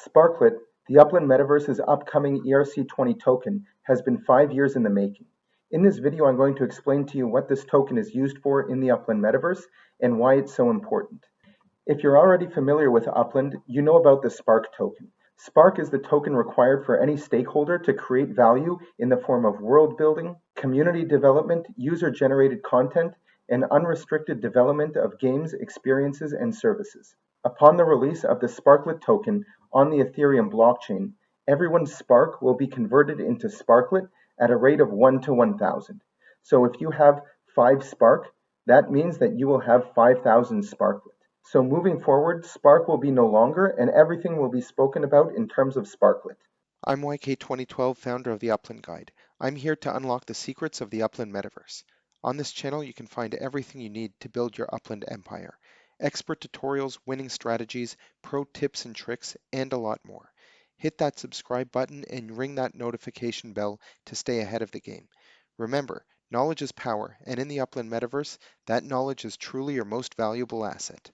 Sparklet, the Upland Metaverse's upcoming ERC-20 token, has been 5 years in the making. In this video, I'm going to explain to you what this token is used for in the Upland Metaverse and why it's so important. If you're already familiar with Upland, you know about the Spark token. Spark is the token required for any stakeholder to create value in the form of world building, community development, user-generated content, and unrestricted development of games, experiences, and services. Upon the release of the Sparklet token on the Ethereum blockchain, everyone's Spark will be converted into Sparklet at a rate of 1 to 1,000. So if you have 5 Spark, that means that you will have 5,000 Sparklet. So moving forward, Spark will be no longer, and everything will be spoken about in terms of Sparklet. I'm YK2012, founder of the Upland Guide. I'm here to unlock the secrets of the Upland Metaverse. On this channel, you can find everything you need to build your Upland empire. Expert tutorials, winning strategies, pro tips and tricks, and a lot more. Hit that subscribe button and ring that notification bell to stay ahead of the game. Remember, knowledge is power, and in the Upland Metaverse, that knowledge is truly your most valuable asset.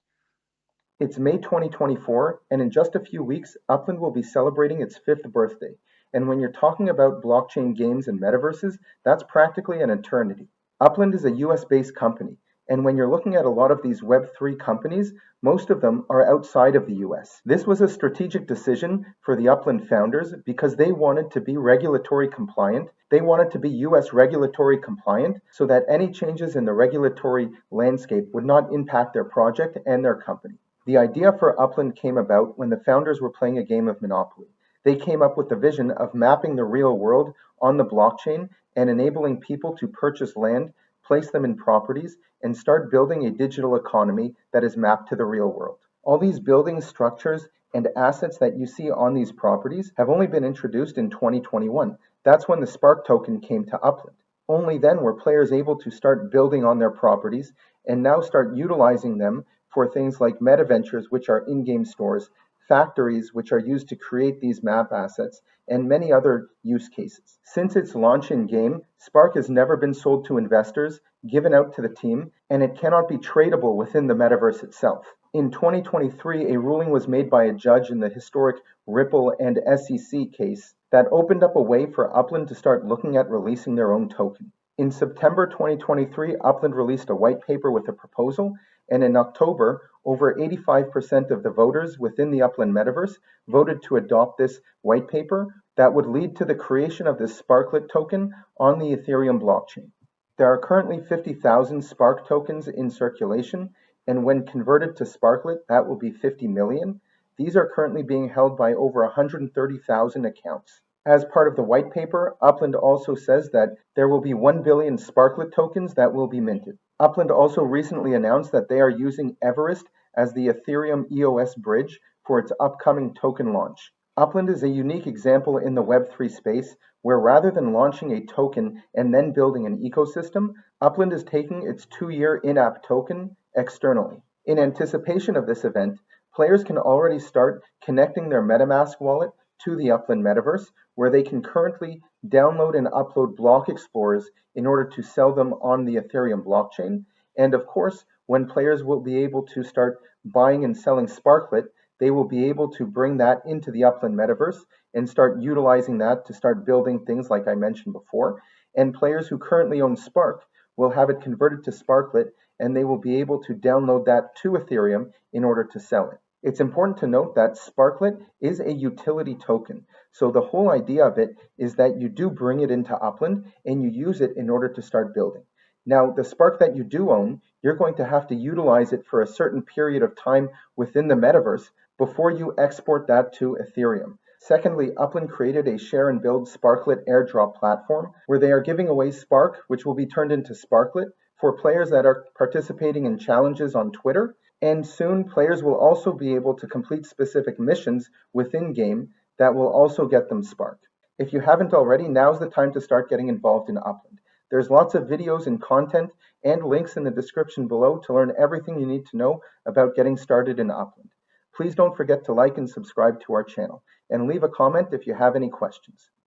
It's May 2024, and in just a few weeks, Upland will be celebrating its 5th birthday. And when you're talking about blockchain games and metaverses, that's practically an eternity. Upland is a US-based company, and when you're looking at a lot of these Web3 companies, most of them are outside of the US. This was a strategic decision for the Upland founders because they wanted to be regulatory compliant. They wanted to be US regulatory compliant so that any changes in the regulatory landscape would not impact their project and their company. The idea for Upland came about when the founders were playing a game of Monopoly. They came up with the vision of mapping the real world on the blockchain and enabling people to purchase land, place them in properties, and start building a digital economy that is mapped to the real world. All these buildings, structures, and assets that you see on these properties have only been introduced in 2021. That's when the Spark token came to Upland. Only then were players able to start building on their properties and now start utilizing them for things like meta ventures, which are in-game stores, factories, which are used to create these map assets, and many other use cases. Since its launch in-game, Spark has never been sold to investors, given out to the team, and it cannot be tradable within the metaverse itself. In 2023, a ruling was made by a judge in the historic Ripple and SEC case that opened up a way for Upland to start looking at releasing their own token. In September 2023, Upland released a white paper with a proposal, and in October, over 85% of the voters within the Upland Metaverse voted to adopt this white paper that would lead to the creation of this Sparklet token on the Ethereum blockchain. There are currently 50,000 Spark tokens in circulation, and when converted to Sparklet, that will be 50 million. These are currently being held by over 130,000 accounts. As part of the white paper, Upland also says that there will be 1 billion Sparklet tokens that will be minted. Upland also recently announced that they are using Everest as the Ethereum EOS bridge for its upcoming token launch. Upland is a unique example in the Web3 space where rather than launching a token and then building an ecosystem, Upland is taking its 2-year in-app token externally. In anticipation of this event, players can already start connecting their MetaMask wallet to the Upland Metaverse, where they can currently download and upload block explorers in order to sell them on the Ethereum blockchain. And of course, when players will be able to start buying and selling Sparklet, they will be able to bring that into the Upland Metaverse and start utilizing that to start building things like I mentioned before. And players who currently own Spark will have it converted to Sparklet, and they will be able to download that to Ethereum in order to sell it. It's important to note that Sparklet is a utility token. So the whole idea of it is that you do bring it into Upland and you use it in order to start building. Now, the Spark that you do own, you're going to have to utilize it for a certain period of time within the metaverse before you export that to Ethereum. Secondly, Upland created a share and build Sparklet Airdrop Platform where they are giving away Spark, which will be turned into Sparklet, for players that are participating in challenges on Twitter. And soon, players will also be able to complete specific missions within game that will also get them Spark. If you haven't already, now's the time to start getting involved in Upland. There's lots of videos and content and links in the description below to learn everything you need to know about getting started in Upland. Please don't forget to like and subscribe to our channel, and leave a comment if you have any questions.